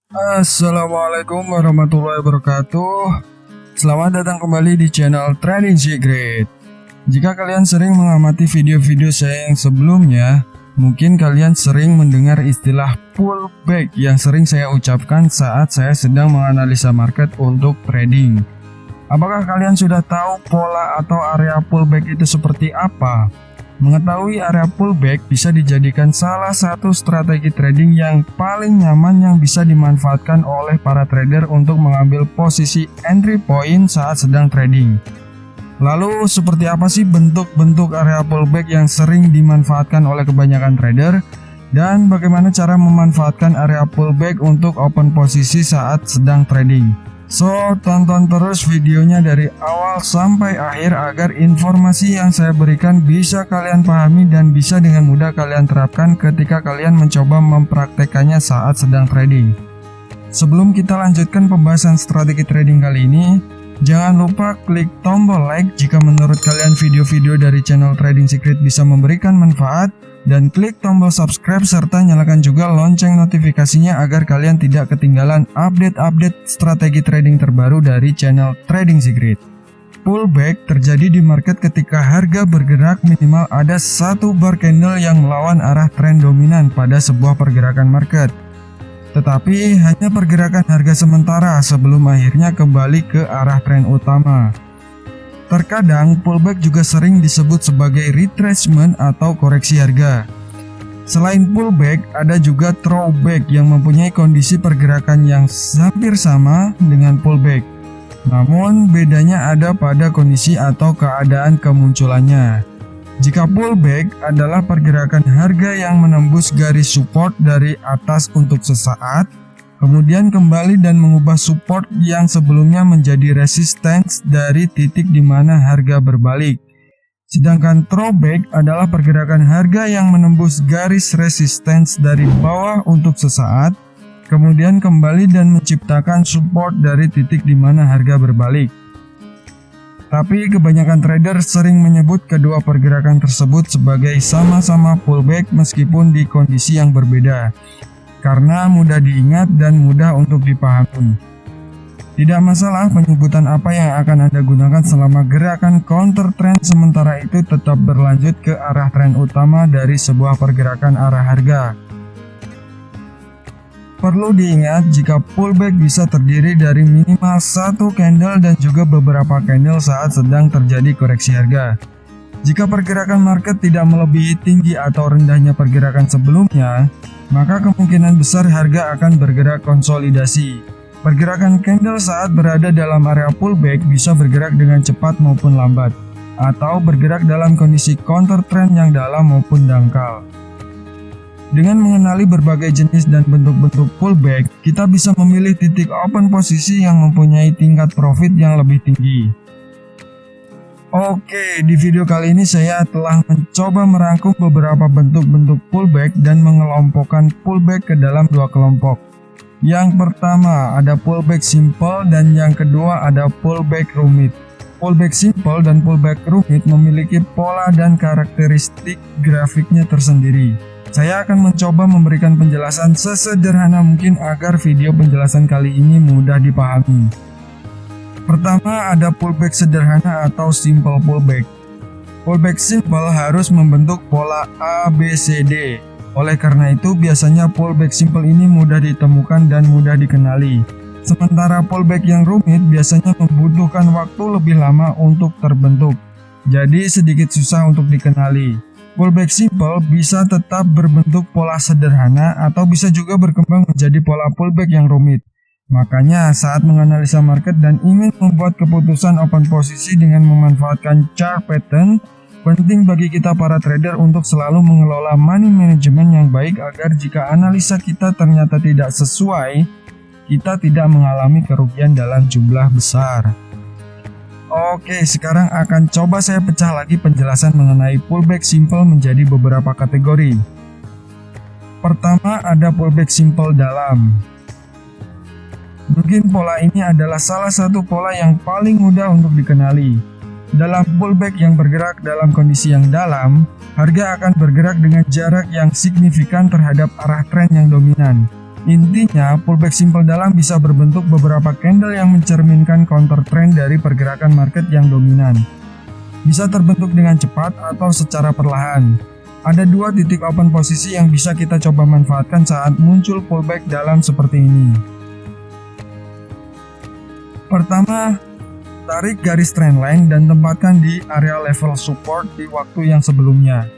Assalamualaikum warahmatullahi wabarakatuh. Selamat datang kembali di channel Trading Secret. Jika kalian sering mengamati video-video saya yang sebelumnya, mungkin kalian sering mendengar istilah pullback yang sering saya ucapkan saat saya sedang menganalisa market untuk trading. Apakah kalian sudah tahu pola atau area pullback itu seperti apa? Mengetahui area pullback bisa dijadikan salah satu strategi trading yang paling nyaman yang bisa dimanfaatkan oleh para trader untuk mengambil posisi entry point saat sedang trading. Lalu seperti apa sih bentuk-bentuk area pullback yang sering dimanfaatkan oleh kebanyakan trader? Dan bagaimana cara memanfaatkan area pullback untuk open posisi saat sedang trading? So, tonton terus videonya dari awal sampai akhir agar informasi yang saya berikan bisa kalian pahami dan bisa dengan mudah kalian terapkan ketika kalian mencoba mempraktekannya saat sedang trading. Sebelum kita lanjutkan pembahasan strategi trading kali ini, jangan lupa klik tombol like jika menurut kalian video-video dari channel Trading Secret bisa memberikan manfaat, dan klik tombol subscribe serta nyalakan juga lonceng notifikasinya agar kalian tidak ketinggalan update-update strategi trading terbaru dari channel Trading Secret. Pullback terjadi di market ketika harga bergerak minimal ada satu bar candle yang melawan arah tren dominan pada sebuah pergerakan market. Tetapi hanya pergerakan harga sementara sebelum akhirnya kembali ke arah tren utama. Terkadang pullback juga sering disebut sebagai retracement atau koreksi harga. Selain pullback, ada juga throwback yang mempunyai kondisi pergerakan yang hampir sama dengan pullback. Namun bedanya ada pada kondisi atau keadaan kemunculannya. Jika pullback adalah pergerakan harga yang menembus garis support dari atas untuk sesaat, kemudian kembali dan mengubah support yang sebelumnya menjadi resistance dari titik di mana harga berbalik. Sedangkan throwback adalah pergerakan harga yang menembus garis resistance dari bawah untuk sesaat, kemudian kembali dan menciptakan support dari titik di mana harga berbalik. Tapi kebanyakan trader sering menyebut kedua pergerakan tersebut sebagai sama-sama pullback meskipun di kondisi yang berbeda, karena mudah diingat dan mudah untuk dipahami. Tidak masalah penyebutan apa yang akan Anda gunakan selama gerakan counter trend sementara itu tetap berlanjut ke arah tren utama dari sebuah pergerakan arah harga. Perlu diingat jika pullback bisa terdiri dari minimal satu candle dan juga beberapa candle saat sedang terjadi koreksi harga. Jika pergerakan market tidak melebihi tinggi atau rendahnya pergerakan sebelumnya, maka kemungkinan besar harga akan bergerak konsolidasi. Pergerakan candle saat berada dalam area pullback bisa bergerak dengan cepat maupun lambat, atau bergerak dalam kondisi counter trend yang dalam maupun dangkal. Dengan mengenali berbagai jenis dan bentuk-bentuk pullback, kita bisa memilih titik open posisi yang mempunyai tingkat profit yang lebih tinggi. Oke, di video kali ini saya telah mencoba merangkum beberapa bentuk-bentuk pullback dan mengelompokkan pullback ke dalam dua kelompok. Yang pertama ada pullback simple dan yang kedua ada pullback rumit. Pullback simple dan pullback rumit memiliki pola dan karakteristik grafiknya tersendiri. Saya akan mencoba memberikan penjelasan sesederhana mungkin agar video penjelasan kali ini mudah dipahami. Pertama ada pullback sederhana atau simple pullback. Pullback simple harus membentuk pola ABCD. Oleh karena itu biasanya pullback simple ini mudah ditemukan dan mudah dikenali. Sementara pullback yang rumit biasanya membutuhkan waktu lebih lama untuk terbentuk. Jadi sedikit susah untuk dikenali. Pullback simple bisa tetap berbentuk pola sederhana atau bisa juga berkembang menjadi pola pullback yang rumit. Makanya saat menganalisa market dan ingin membuat keputusan open posisi dengan memanfaatkan chart pattern, penting bagi kita para trader untuk selalu mengelola money management yang baik agar jika analisa kita ternyata tidak sesuai, kita tidak mengalami kerugian dalam jumlah besar. Oke, sekarang akan coba saya pecah lagi penjelasan mengenai pullback simple menjadi beberapa kategori. Pertama ada pullback simple dalam. Mungkin pola ini adalah salah satu pola yang paling mudah untuk dikenali. Dalam pullback yang bergerak dalam kondisi yang dalam, harga akan bergerak dengan jarak yang signifikan terhadap arah tren yang dominan. Intinya, pullback simple dalam bisa berbentuk beberapa candle yang mencerminkan counter trend dari pergerakan market yang dominan. Bisa terbentuk dengan cepat atau secara perlahan. Ada dua titik open posisi yang bisa kita coba manfaatkan saat muncul pullback dalam seperti ini. Pertama, tarik garis trendline dan tempatkan di area level support di waktu yang sebelumnya.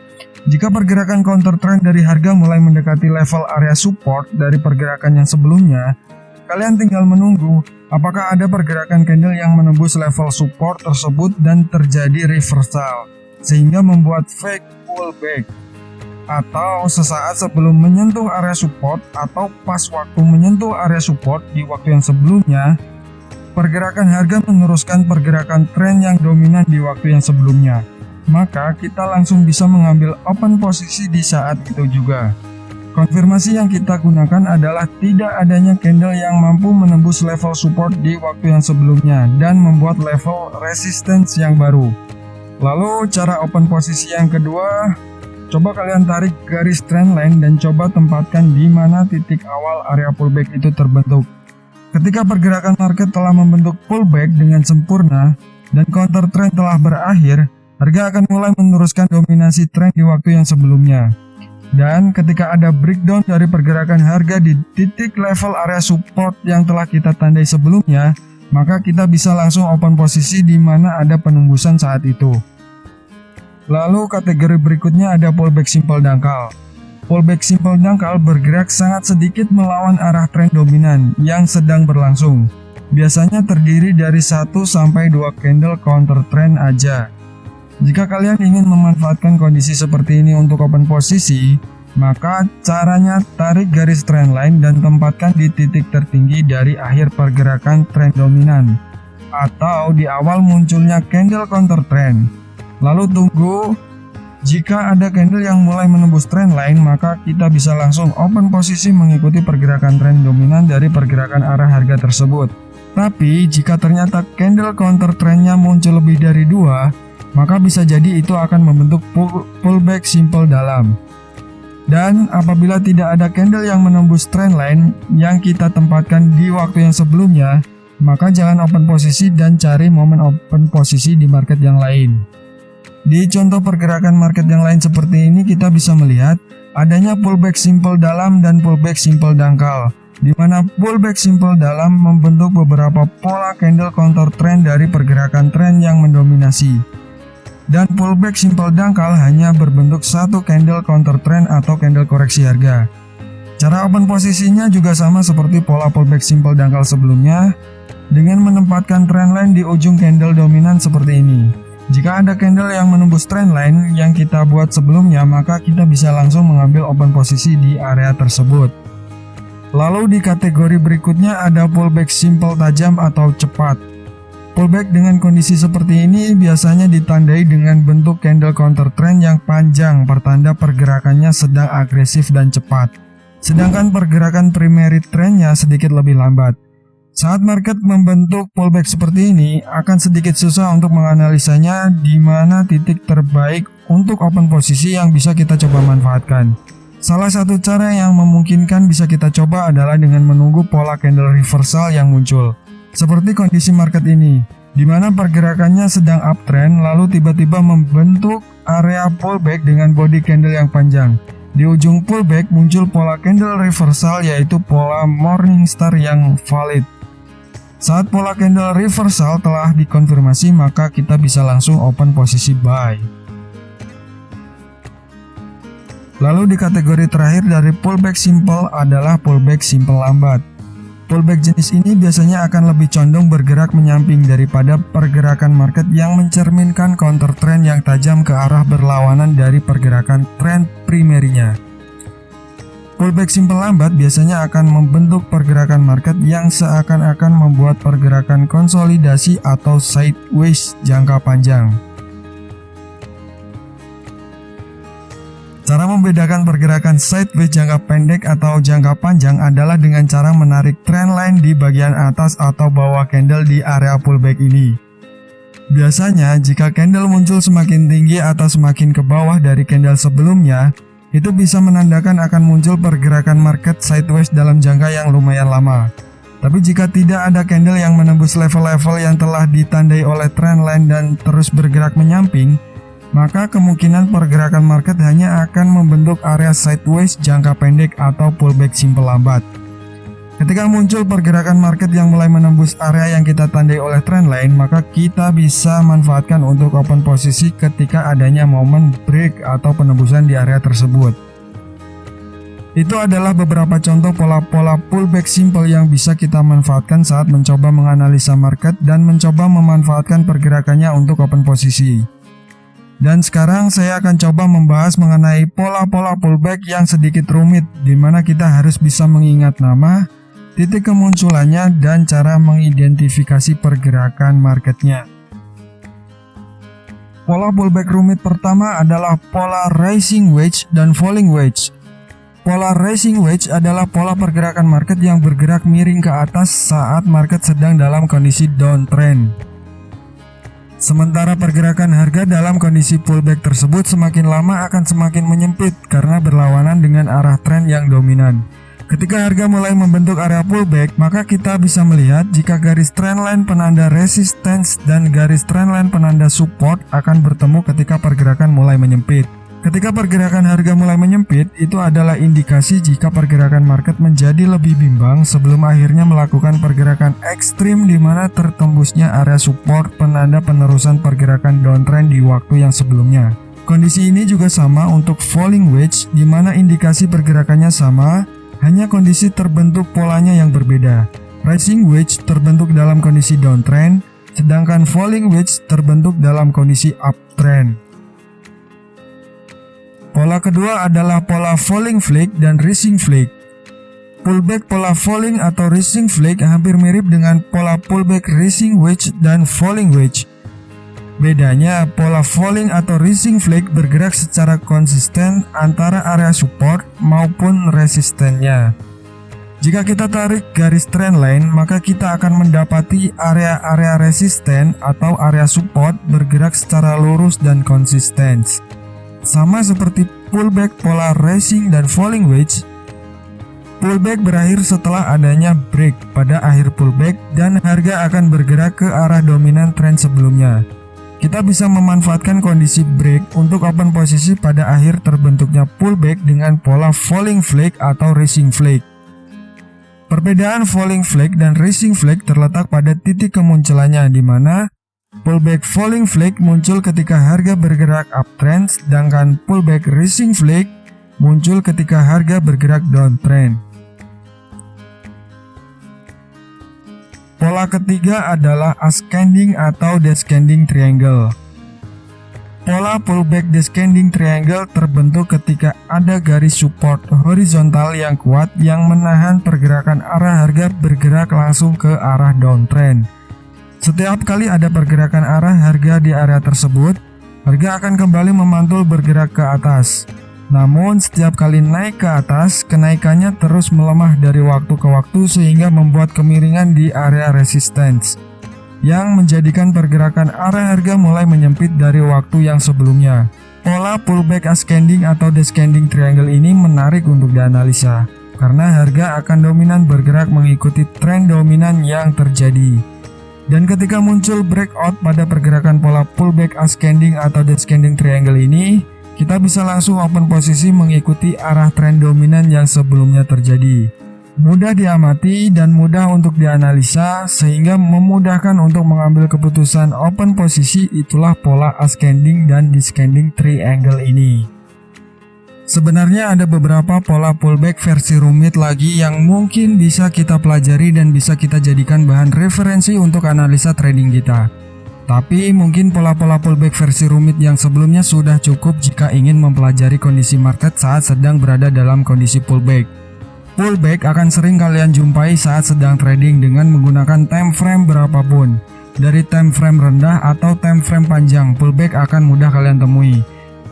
Jika pergerakan counter trend dari harga mulai mendekati level area support dari pergerakan yang sebelumnya, kalian tinggal menunggu apakah ada pergerakan candle yang menembus level support tersebut dan terjadi reversal, sehingga membuat fake pullback. Atau sesaat sebelum menyentuh area support atau pas waktu menyentuh area support di waktu yang sebelumnya, pergerakan harga meneruskan pergerakan tren yang dominan di waktu yang sebelumnya. Maka kita langsung bisa mengambil open posisi di saat itu juga. Konfirmasi yang kita gunakan adalah tidak adanya candle yang mampu menembus level support di waktu yang sebelumnya dan membuat level resistance yang baru. Lalu cara open posisi yang kedua, coba kalian tarik garis trendline dan coba tempatkan di mana titik awal area pullback itu terbentuk. Ketika pergerakan market telah membentuk pullback dengan sempurna dan counter trend telah berakhir, harga akan mulai meneruskan dominasi tren di waktu yang sebelumnya. Dan ketika ada breakdown dari pergerakan harga di titik level area support yang telah kita tandai sebelumnya, maka kita bisa langsung open posisi di mana ada penembusan saat itu. Lalu kategori berikutnya ada pullback simple dangkal. Pullback simple dangkal bergerak sangat sedikit melawan arah tren dominan yang sedang berlangsung. Biasanya terdiri dari 1-2 candle counter trend aja. Jika kalian ingin memanfaatkan kondisi seperti ini untuk open posisi, maka caranya tarik garis trendline dan tempatkan di titik tertinggi dari akhir pergerakan tren dominan atau di awal munculnya candle counter trend. Lalu tunggu, jika ada candle yang mulai menembus trendline, maka kita bisa langsung open posisi mengikuti pergerakan tren dominan dari pergerakan arah harga tersebut. Tapi jika ternyata candle counter trendnya muncul lebih dari 2, maka bisa jadi itu akan membentuk pullback simple dalam. Dan apabila tidak ada candle yang menembus trendline yang kita tempatkan di waktu yang sebelumnya, maka jangan open posisi dan cari momen open posisi di market yang lain. Di contoh pergerakan market yang lain seperti ini, kita bisa melihat adanya pullback simple dalam dan pullback simple dangkal, di mana pullback simple dalam membentuk beberapa pola candle counter trend dari pergerakan tren yang mendominasi. Dan pullback simple dangkal hanya berbentuk satu candle counter trend atau candle koreksi harga. Cara open posisinya juga sama seperti pola pullback simple dangkal sebelumnya, dengan menempatkan trendline di ujung candle dominan seperti ini. Jika ada candle yang menembus trendline yang kita buat sebelumnya, maka kita bisa langsung mengambil open posisi di area tersebut. Lalu di kategori berikutnya ada pullback simple tajam atau cepat. Pullback dengan kondisi seperti ini biasanya ditandai dengan bentuk candle counter trend yang panjang, pertanda pergerakannya sedang agresif dan cepat. Sedangkan pergerakan primary trendnya sedikit lebih lambat. Saat market membentuk pullback seperti ini, akan sedikit susah untuk menganalisanya di mana titik terbaik untuk open posisi yang bisa kita coba manfaatkan. Salah satu cara yang memungkinkan bisa kita coba adalah dengan menunggu pola candle reversal yang muncul. Seperti kondisi market ini, di mana pergerakannya sedang uptrend lalu tiba-tiba membentuk area pullback dengan body candle yang panjang. Di ujung pullback muncul pola candle reversal, yaitu pola Morningstar yang valid. Saat pola candle reversal telah dikonfirmasi, maka kita bisa langsung open posisi buy. Lalu di kategori terakhir dari pullback simple adalah pullback simple lambat. Pullback jenis ini biasanya akan lebih condong bergerak menyamping daripada pergerakan market yang mencerminkan counter trend yang tajam ke arah berlawanan dari pergerakan trend primerinya. Pullback simple lambat biasanya akan membentuk pergerakan market yang seakan-akan membuat pergerakan konsolidasi atau sideways jangka panjang. Cara membedakan pergerakan sideways jangka pendek atau jangka panjang adalah dengan cara menarik trendline di bagian atas atau bawah candle di area pullback ini. Biasanya, jika candle muncul semakin tinggi atau semakin ke bawah dari candle sebelumnya, Itu bisa menandakan akan muncul pergerakan market sideways dalam jangka yang lumayan lama. Tapi jika tidak ada candle yang menembus level-level yang telah ditandai oleh trendline dan terus bergerak menyamping, maka kemungkinan pergerakan market hanya akan membentuk area sideways jangka pendek atau pullback simple lambat. Ketika muncul pergerakan market yang mulai menembus area yang kita tandai oleh trendline, maka kita bisa manfaatkan untuk open posisi ketika adanya momen break atau penembusan di area tersebut. Itu adalah beberapa contoh pola-pola pullback simple yang bisa kita manfaatkan saat mencoba menganalisa market dan mencoba memanfaatkan pergerakannya untuk open posisi. Dan sekarang saya akan coba membahas mengenai pola-pola pullback yang sedikit rumit, di mana kita harus bisa mengingat nama, titik kemunculannya, dan cara mengidentifikasi pergerakan marketnya. Pola pullback rumit pertama adalah pola rising wedge dan falling wedge. Pola rising wedge adalah pola pergerakan market yang bergerak miring ke atas saat market sedang dalam kondisi downtrend. Sementara pergerakan harga dalam kondisi pullback tersebut semakin lama akan semakin menyempit karena berlawanan dengan arah tren yang dominan. Ketika harga mulai membentuk area pullback, maka kita bisa melihat jika garis trendline penanda resistance dan garis trendline penanda support akan bertemu ketika pergerakan mulai menyempit. Ketika pergerakan harga mulai menyempit, itu adalah indikasi jika pergerakan market menjadi lebih bimbang sebelum akhirnya melakukan pergerakan ekstrim di mana tertembusnya area support penanda penerusan pergerakan downtrend di waktu yang sebelumnya. Kondisi ini juga sama untuk falling wedge di mana indikasi pergerakannya sama, hanya kondisi terbentuk polanya yang berbeda. Rising wedge terbentuk dalam kondisi downtrend, sedangkan falling wedge terbentuk dalam kondisi uptrend. Pola kedua adalah pola falling flag dan rising flag. Pullback pola falling atau rising flag hampir mirip dengan pola pullback rising wedge dan falling wedge. Bedanya, pola falling atau rising flag bergerak secara konsisten antara area support maupun resistennya. Jika kita tarik garis trendline, maka kita akan mendapati area-area resisten atau area support bergerak secara lurus dan konsisten. Sama seperti pullback pola rising dan falling wedge, pullback berakhir setelah adanya break pada akhir pullback dan harga akan bergerak ke arah dominan tren sebelumnya. Kita bisa memanfaatkan kondisi break untuk open posisi pada akhir terbentuknya pullback dengan pola falling flag atau rising flag. Perbedaan falling flag dan rising flag terletak pada titik kemunculannya, di mana pullback falling flag muncul ketika harga bergerak uptrend, sedangkan pullback rising flag muncul ketika harga bergerak downtrend. Pola ketiga adalah ascending atau descending triangle. Pola pullback descending triangle terbentuk ketika ada garis support horizontal yang kuat yang menahan pergerakan arah harga bergerak langsung ke arah downtrend. Setiap kali ada pergerakan arah harga di area tersebut, harga akan kembali memantul bergerak ke atas. Namun setiap kali naik ke atas, kenaikannya terus melemah dari waktu ke waktu sehingga membuat kemiringan di area resistance, yang menjadikan pergerakan arah harga mulai menyempit dari waktu yang sebelumnya. Pola pullback ascending atau descending triangle ini menarik untuk dianalisa, karena harga akan dominan bergerak mengikuti tren dominan yang terjadi. Dan ketika muncul breakout pada pergerakan pola pullback ascending atau descending triangle ini, kita bisa langsung open posisi mengikuti arah tren dominan yang sebelumnya terjadi. Mudah diamati dan mudah untuk dianalisa sehingga memudahkan untuk mengambil keputusan open posisi. Itulah pola ascending dan descending triangle ini. Sebenarnya ada beberapa pola pullback versi rumit lagi yang mungkin bisa kita pelajari dan bisa kita jadikan bahan referensi untuk analisa trading kita. Tapi mungkin pola-pola pullback versi rumit yang sebelumnya sudah cukup jika ingin mempelajari kondisi market saat sedang berada dalam kondisi pullback. Pullback akan sering kalian jumpai saat sedang trading dengan menggunakan time frame berapapun. Dari time frame rendah atau time frame panjang, pullback akan mudah kalian temui.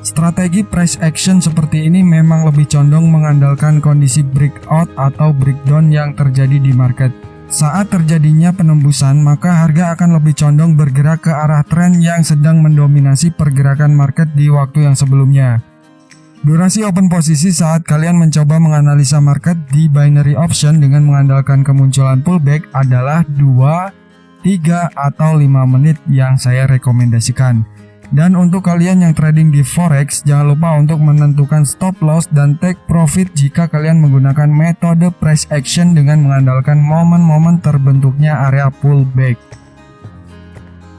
Strategi price action seperti ini memang lebih condong mengandalkan kondisi breakout atau breakdown yang terjadi di market. Saat terjadinya penembusan, maka harga akan lebih condong bergerak ke arah tren yang sedang mendominasi pergerakan market di waktu yang sebelumnya. Durasi open posisi saat kalian mencoba menganalisa market di binary option dengan mengandalkan kemunculan pullback adalah 2, 3, atau 5 menit yang saya rekomendasikan. Dan untuk kalian yang trading di forex, jangan lupa untuk menentukan stop loss dan take profit jika kalian menggunakan metode price action dengan mengandalkan momen-momen terbentuknya area pullback.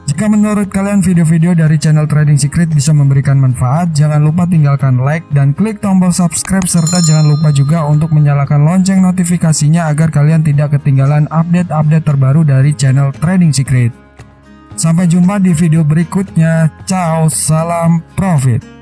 Jika menurut kalian video-video dari channel Trading Secret bisa memberikan manfaat, jangan lupa tinggalkan like dan klik tombol subscribe, serta jangan lupa juga untuk menyalakan lonceng notifikasinya agar kalian tidak ketinggalan update-update terbaru dari channel Trading Secret. Sampai jumpa di video berikutnya. Ciao, salam profit.